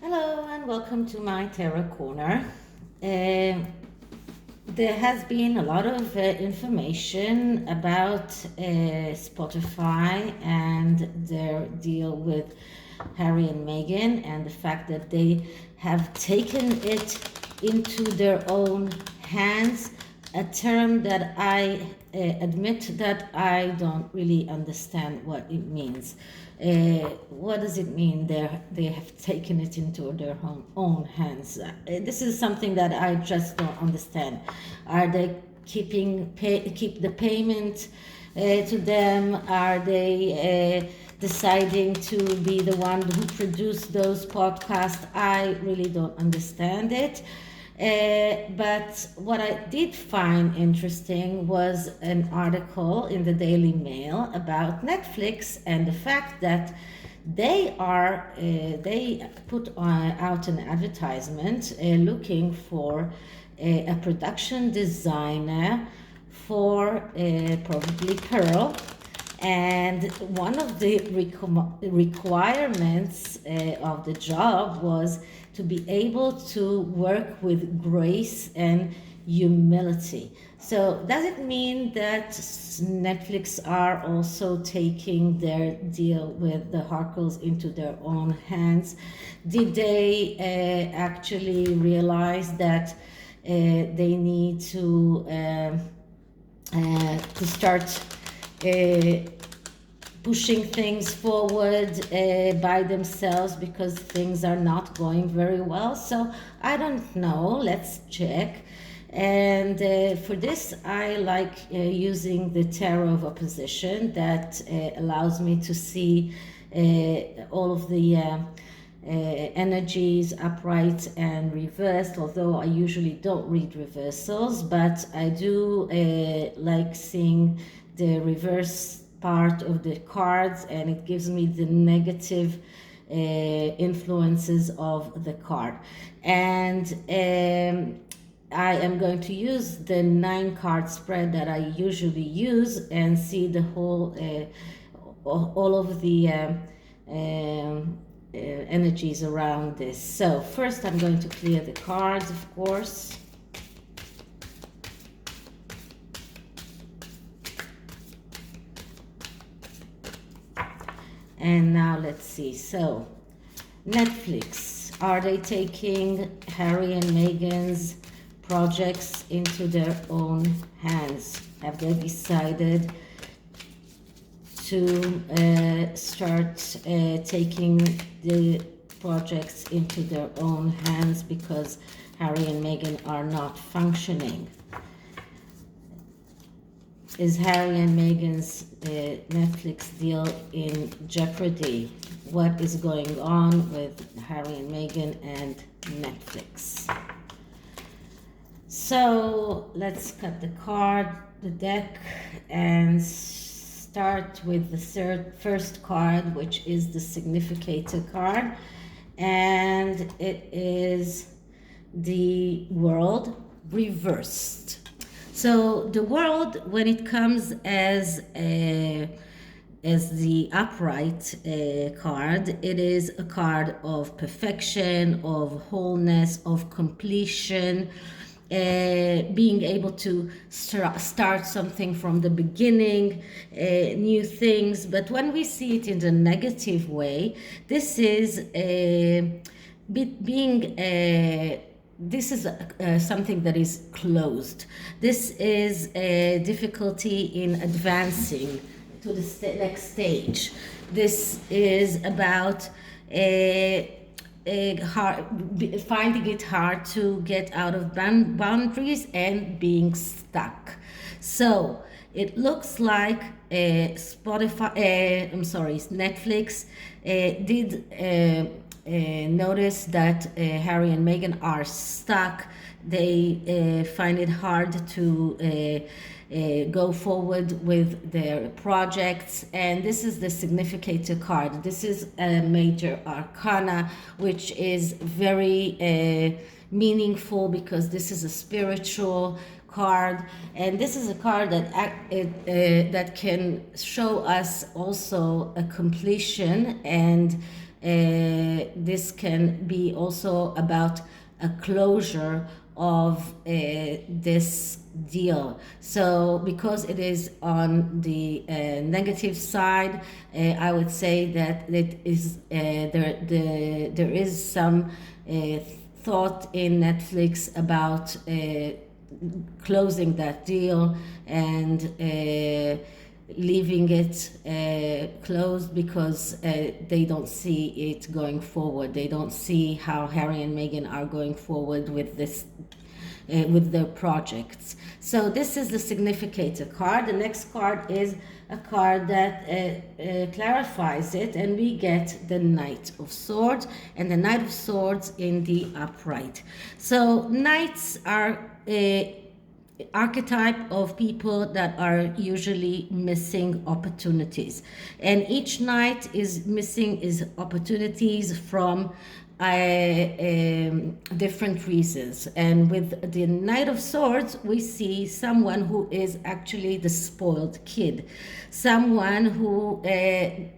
Hello and welcome to my Tarot Corner. There has been a lot of information about Spotify and their deal with Harry and Meghan and the fact that they have taken it into their own hands, a term that I admit that I don't really understand what it means. What does it mean they have taken it into their own hands? This is something that I just don't understand. Are they keep the payment to them? Are they deciding to be the one who produced those podcasts? I really don't understand it. But what I did find interesting was an article in the Daily Mail about Netflix and the fact that they put out an advertisement looking for a production designer for probably Pearl. And one of the requirements of the job was to be able to work with grace and humility. So does it mean that Netflix are also taking their deal with the Harkles into their own hands? Did they actually realize that they need to start pushing things forward by themselves because things are not going very well? So I don't know. Let's check. And for this, I like using the Tarot of Opposition that allows me to see all of the energies upright and reversed, although I usually don't read reversals, but I do like seeing the reverse part of the cards, and it gives me the negative influences of the card. And I am going to use the 9-card spread that I usually use and see the whole all of the energies around this. So first I'm going to clear the cards, of course. And now let's see. So Netflix, are they taking Harry and Meghan's projects into their own hands? Have they decided to start taking the projects into their own hands because Harry and Meghan are not functioning? Is Harry and Meghan's Netflix deal in jeopardy? What is going on with Harry and Meghan and Netflix? So let's cut the deck, and start with the first card, which is the Significator card, and it is the World reversed. So the World, when it comes as the upright card, it is a card of perfection, of wholeness, of completion, being able to start something from the beginning, new things. But when we see it in the negative way, this is this is something that is closed. This is a difficulty in advancing to the next stage. This is about finding it hard to get out of boundaries and being stuck. So it looks like Netflix did notice that Harry and Meghan are stuck. They find it hard to go forward with their projects, and this is the Significator card. This is a major arcana, which is very meaningful because this is a spiritual card, and this is a card that can show us also a completion and this can be also about a closure of this deal. So because it is on the negative side, I would say that it is there is some thought in Netflix about closing that deal and leaving it closed because they don't see it going forward. They don't see how Harry and Meghan are going forward with this, with their projects. So this is the significator card. The next card is a card that clarifies it, and we get the Knight of Swords, and the Knight of Swords in the upright. So knights are archetype of people that are usually missing opportunities, and each knight is missing his opportunities from different reasons. And with the Knight of Swords, we see someone who is actually the spoiled kid, someone who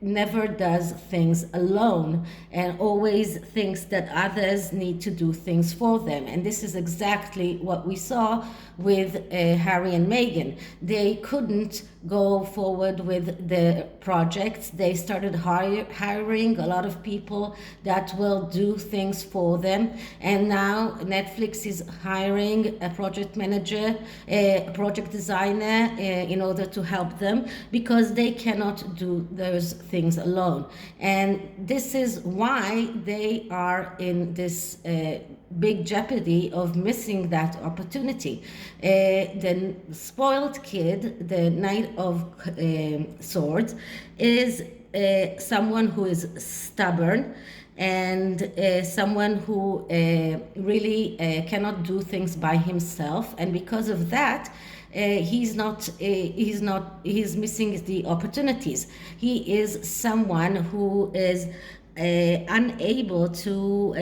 never does things alone and always thinks that others need to do things for them. And this is exactly what we saw with Harry and Meghan. They couldn't go forward with the projects. They started hiring a lot of people that will do things for them, and now Netflix is hiring a project manager, a project designer in order to help them, because they cannot do those things alone. And this is why they are in this big jeopardy of missing that opportunity. The spoiled kid, the Knight of Swords, is someone who is stubborn and someone who really cannot do things by himself, and because of that he's missing the opportunities. He is someone who is unable to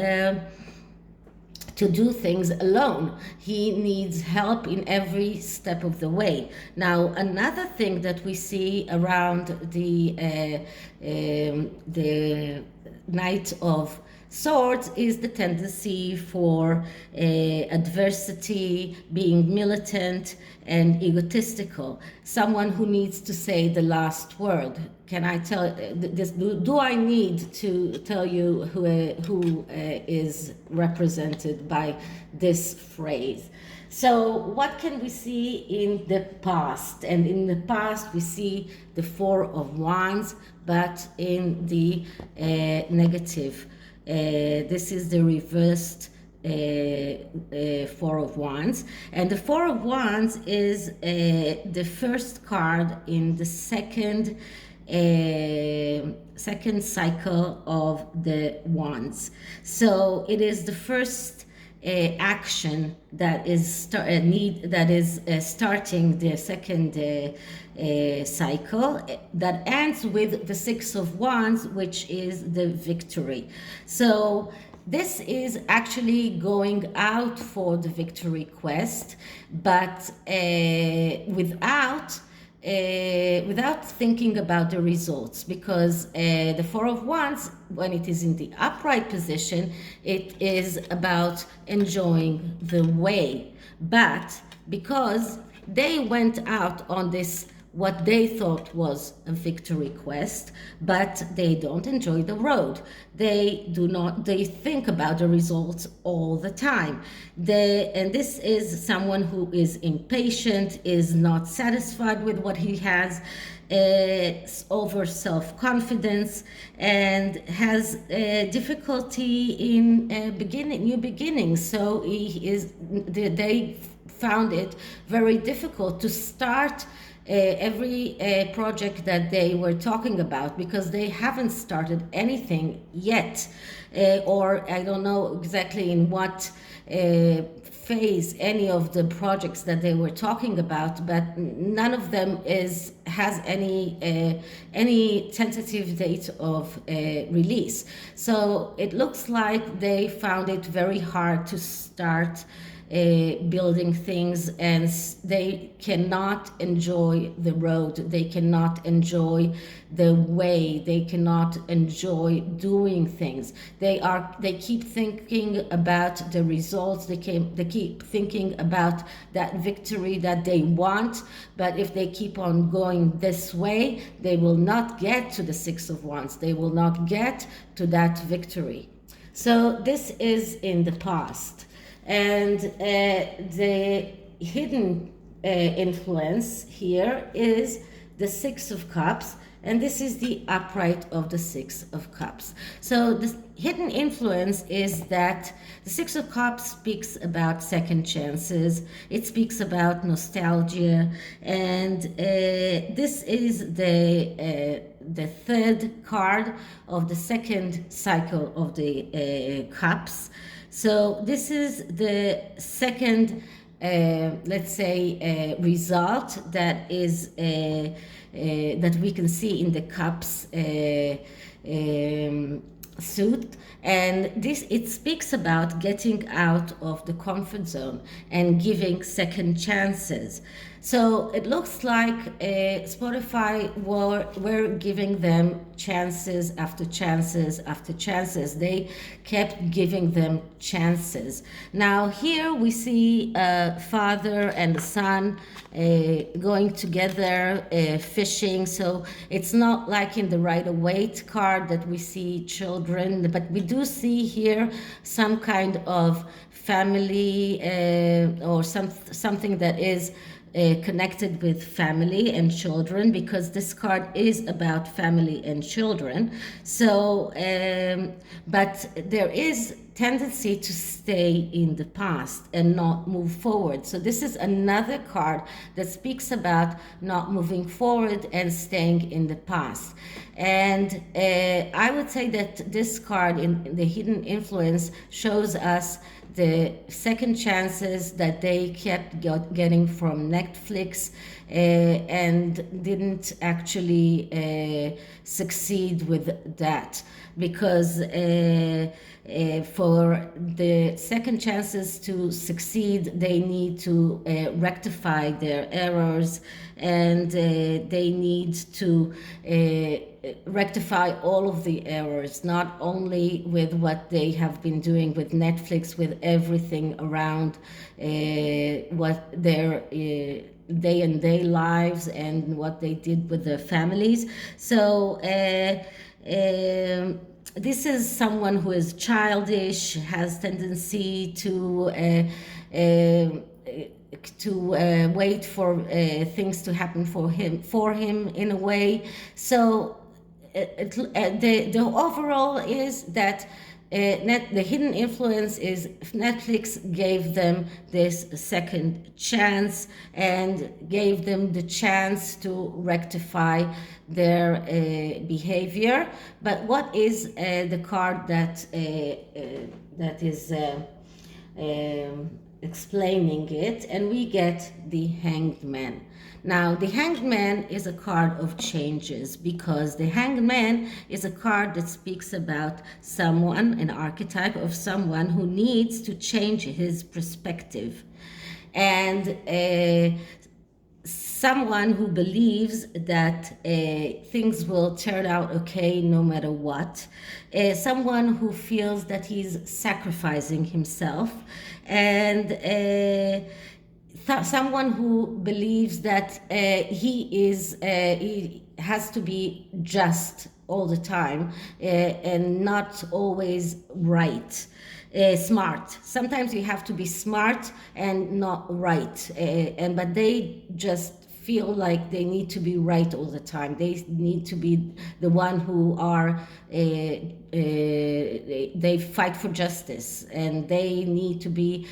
do things alone. He needs help in every step of the way. Now, another thing that we see around the Knight of Swords is the tendency for adversity, being militant and egotistical. Someone who needs to say the last word. Can I tell this? Do I need to tell you who is represented by this phrase? So what can we see in the past? And in the past we see the Four of Wands, but in the negative. This is the reversed Four of Wands, and the Four of Wands is the first card in the second cycle of the Wands. So it is the first action that is starting the second cycle that ends with the Six of Wands, which is the victory. So this is actually going out for the victory quest, but without thinking about the results, because the Four of Wands, when it is in the upright position, it is about enjoying the way. But because they went out on this, what they thought was a victory quest, but they don't enjoy the road. They think about the results all the time. And this is someone who is impatient, is not satisfied with what he has, over self-confidence, and has difficulty in new beginnings. So they found it very difficult to start every project that they were talking about, because they haven't started anything yet, or I don't know exactly in what phase any of the projects that they were talking about, but none of them has any tentative date of release. So it looks like they found it very hard to start building things, and they cannot enjoy the road, they cannot enjoy the way, they cannot enjoy doing things. They keep thinking about the results, they keep thinking about that victory that they want, but if they keep on going this way, they will not get to the Six of Wands, they will not get to that victory. So this is in the past. And the hidden influence here is the Six of Cups, and this is the upright of the Six of Cups. So the hidden influence is that the Six of Cups speaks about second chances, it speaks about nostalgia, and this is the third card of the second cycle of the cups. So this is the second, let's say, result that is that we can see in the cups suit, and this, it speaks about getting out of the comfort zone and giving second chances. So it looks like Spotify were giving them chances after chances after chances. They kept giving them chances. Now here we see a father and a son going together fishing. So it's not like in the Rider-Waite card that we see children, but we do see here some kind of family or something that is connected with family and children, because this card is about family and children. So but there is tendency to stay in the past and not move forward. So this is another card that speaks about not moving forward and staying in the past. And I would say that this card in the hidden influence shows us the second chances that they kept getting from Netflix and didn't actually succeed with that, because for the second chances to succeed, they need to rectify their errors, and they need to rectify all of the errors, not only with what they have been doing with Netflix, with everything around what their day-and-day lives and what they did with their families. So this is someone who is childish, has tendency to wait for things to happen for him in a way. So the overall is that the hidden influence is Netflix gave them this second chance and gave them the chance to rectify their behavior. But what is the card that is explaining it? And we get the Hanged Man. Now, the Hanged Man is a card of changes, because the Hanged Man is a card that speaks about someone, an archetype of someone who needs to change his perspective, and someone who believes that things will turn out okay no matter what, someone who feels that he's sacrificing himself, and someone who believes that he has to be just all the time and not always right. Smart. Sometimes you have to be smart and not right, but they just feel like they need to be right all the time. They need to be the one who are they fight for justice, and they need to be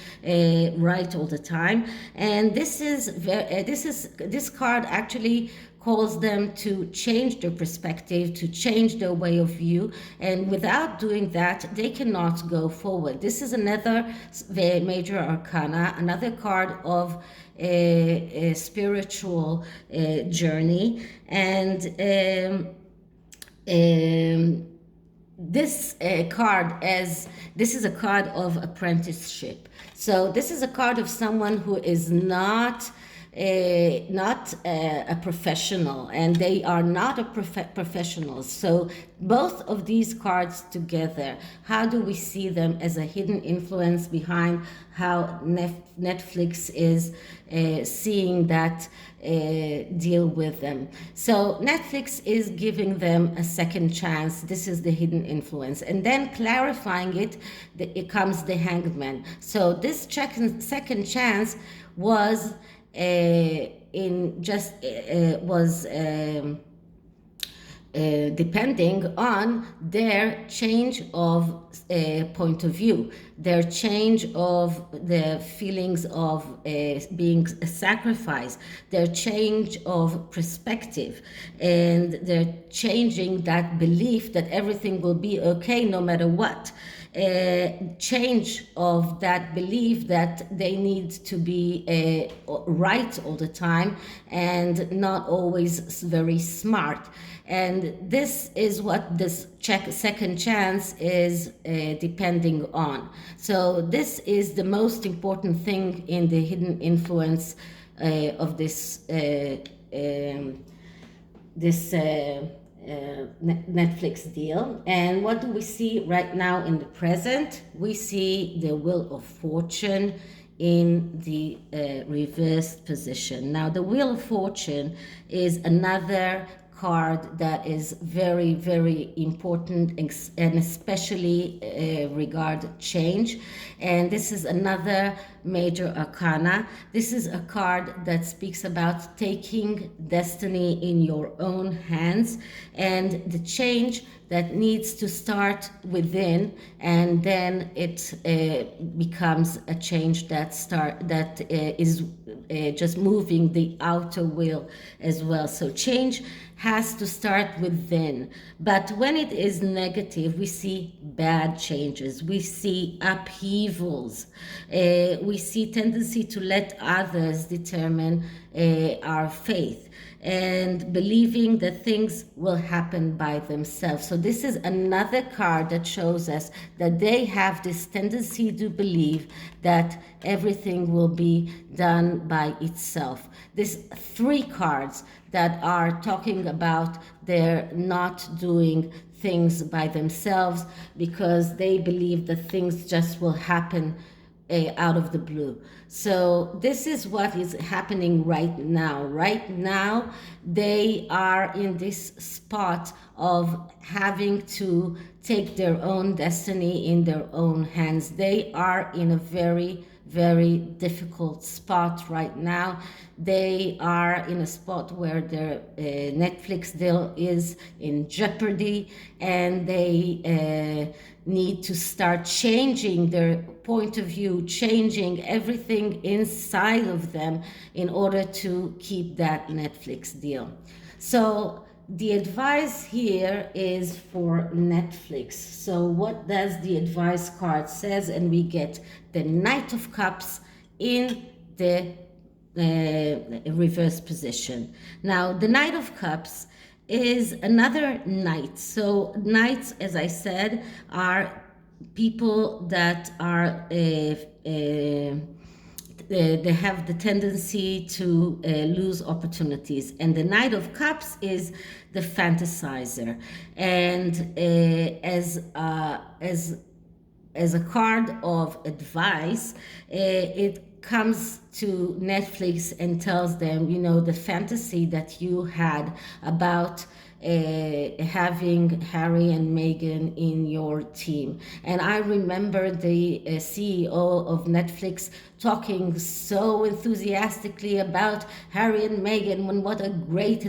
right all the time. And this card actually calls them to change their perspective, to change their way of view, and without doing that, they cannot go forward. This is another major arcana, another card of a spiritual journey, and this card as this is a card of apprenticeship. So this is a card of someone who is not a professional, and they are not a professional. So both of these cards together, how do we see them as a hidden influence behind how Netflix is seeing that deal with them? So Netflix is giving them a second chance. This is the hidden influence. And then clarifying it, it comes the hangman. So this second chance was depending on their change of point of view, their change of the feelings of being a sacrifice, their change of perspective, and they're changing that belief that everything will be okay no matter what. Change of that belief that they need to be right all the time and not always very smart. And this is what this second chance is depending on. So this is the most important thing in the hidden influence of this Netflix deal. And what do we see right now in the present? We see the Wheel of Fortune in the reversed position. Now, the Wheel of Fortune is another card that is very, very important, and especially regard change. And this is another major arcana. This is a card that speaks about taking destiny in your own hands and the change that needs to start within, and then it becomes a change that is just moving the outer wheel as well. So change has to start within. But when it is negative, we see bad changes, we see upheavals, we see tendency to let others determine our faith and believing that things will happen by themselves. So this is another card that shows us that they have this tendency to believe that everything will be done by itself. These three cards that are talking about they're not doing things by themselves because they believe that things just will happen out of the blue. So this is what is happening right now. Right now, they are in this spot of having to take their own destiny in their own hands. They are in a very, very difficult spot right now. They are in a spot where their Netflix deal is in jeopardy, and they need to start changing their point of view, changing everything inside of them in order to keep that Netflix deal. So the advice here is for Netflix. So what does the advice card says? And we get the Knight of Cups in the reverse position. Now, the Knight of Cups is another knight. So knights, as I said, are people that are they have the tendency to lose opportunities, and the Knight of Cups is the fantasizer. And as a card of advice, it comes to Netflix and tells them, you know, the fantasy that you had about having Harry and Meghan in your team. And I remember the CEO of Netflix talking so enthusiastically about Harry and Meghan, and what a great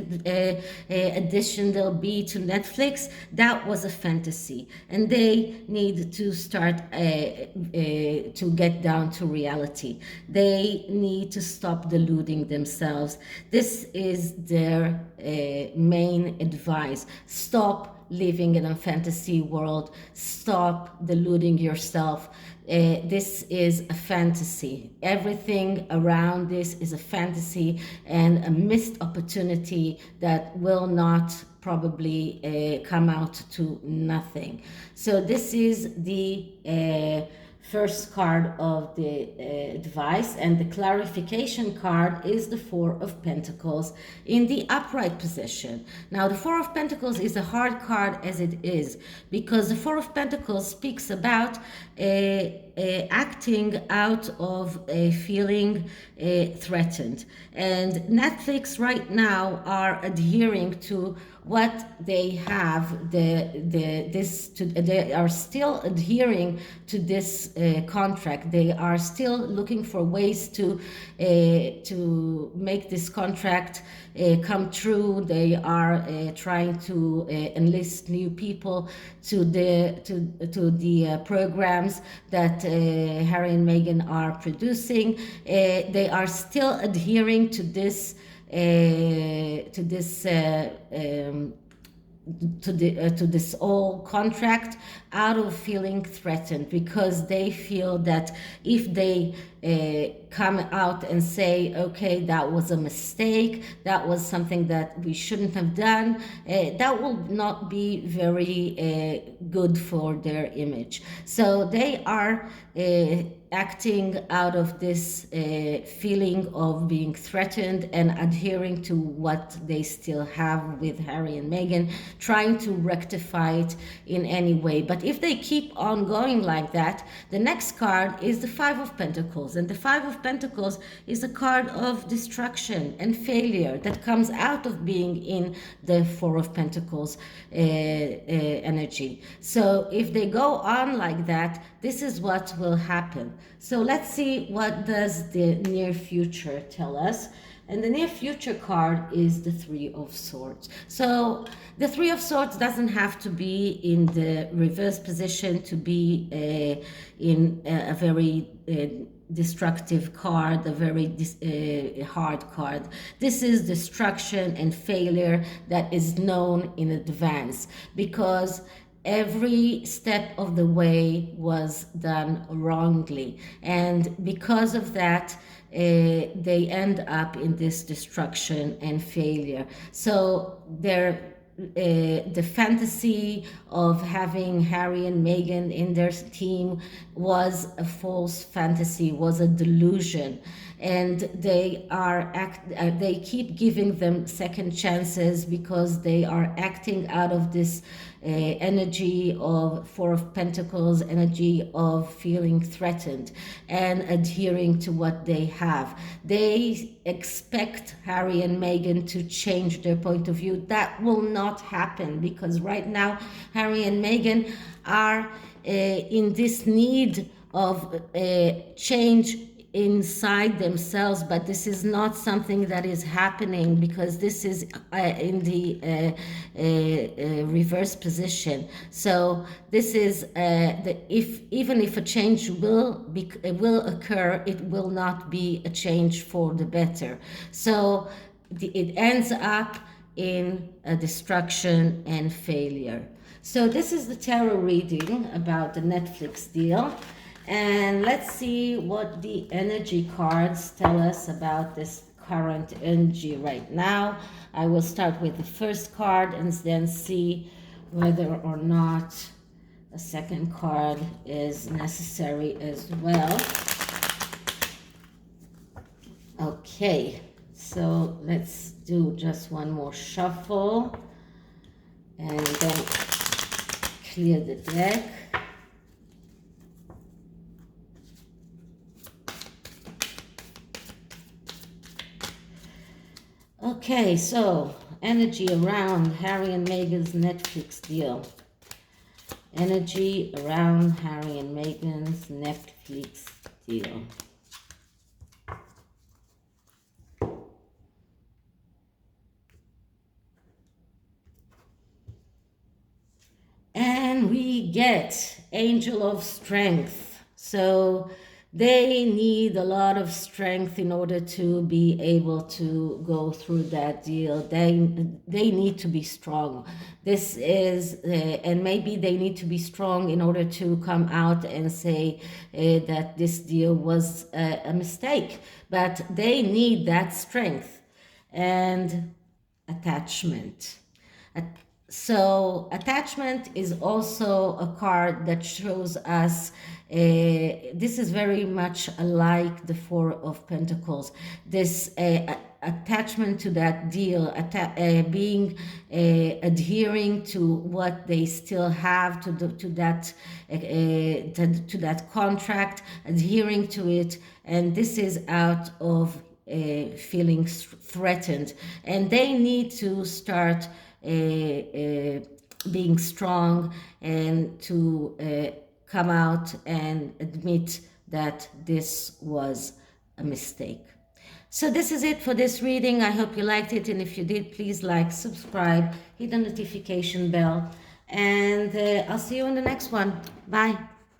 addition they'll be to Netflix. That was a fantasy, and they need to start to get down to reality. They need to stop deluding themselves. This is their main advice advise. Stop living in a fantasy world. Stop deluding yourself. This is a fantasy. Everything around this is a fantasy and a missed opportunity that will not probably come out to nothing. So this is the first card of the advice, and the clarification card is the Four of Pentacles in the upright position. Now the Four of Pentacles is a hard card as it is, because the Four of Pentacles speaks about acting out of a feeling threatened, and Netflix right now are adhering to what they have, they are still adhering to this contract. They are still looking for ways to make this contract come true. They are trying to enlist new people to the programs that Harry and Meghan are producing. They are still adhering to this to this old contract out of feeling threatened, because they feel that if they come out and say, okay, that was a mistake, that was something that we shouldn't have done, that will not be very good for their image. So they are acting out of this feeling of being threatened and adhering to what they still have with Harry and Meghan, trying to rectify it in any way. But if they keep on going like that, the next card is the Five of Pentacles, and the Five of Pentacles is a card of destruction and failure that comes out of being in the Four of Pentacles energy. So if they go on like that, this is what will happen. So let's see, what does the near future tell us? And the near future card is the Three of Swords. So the Three of Swords doesn't have to be in the reverse position to be in a very destructive card, a very hard card. This is destruction and failure that is known in advance, because every step of the way was done wrongly, and because of that they end up in this destruction and failure. So the fantasy of having Harry and Meghan in their team was a false fantasy, was a delusion, and they keep giving them second chances because they are acting out of this energy of Four of Pentacles, energy of feeling threatened and adhering to what they have. They expect Harry and Meghan to change their point of view. That will not happen, because right now Harry and Meghan are in this need of change inside themselves, but this is not something that is happening, because this is in the reverse position. So this is even if a change will occur, it will not be a change for the better. So it ends up in a destruction and failure. So this is the tarot reading about the Netflix deal. And let's see what the energy cards tell us about this current energy right now. I will start with the first card and then see whether or not a second card is necessary as well. Okay, so let's do just one more shuffle and then clear the deck. Okay, so energy around Harry and Meghan's Netflix deal. Energy around Harry and Meghan's Netflix deal. And we get Angel of Strength. So they need a lot of strength in order to be able to go through that deal. They need to be strong. This is and maybe they need to be strong in order to come out and say that this deal was a mistake, but they need that strength and attachment. So attachment is also a card that shows us this is very much like the Four of Pentacles. This attachment to that deal, being adhering to what they still have, to that contract, adhering to it, and this is out of feeling threatened, and they need to start being strong and to come out and admit that this was a mistake. So this is it for this reading. I hope you liked it, and if you did, please like, subscribe, hit the notification bell, and I'll see you in the next one. Bye.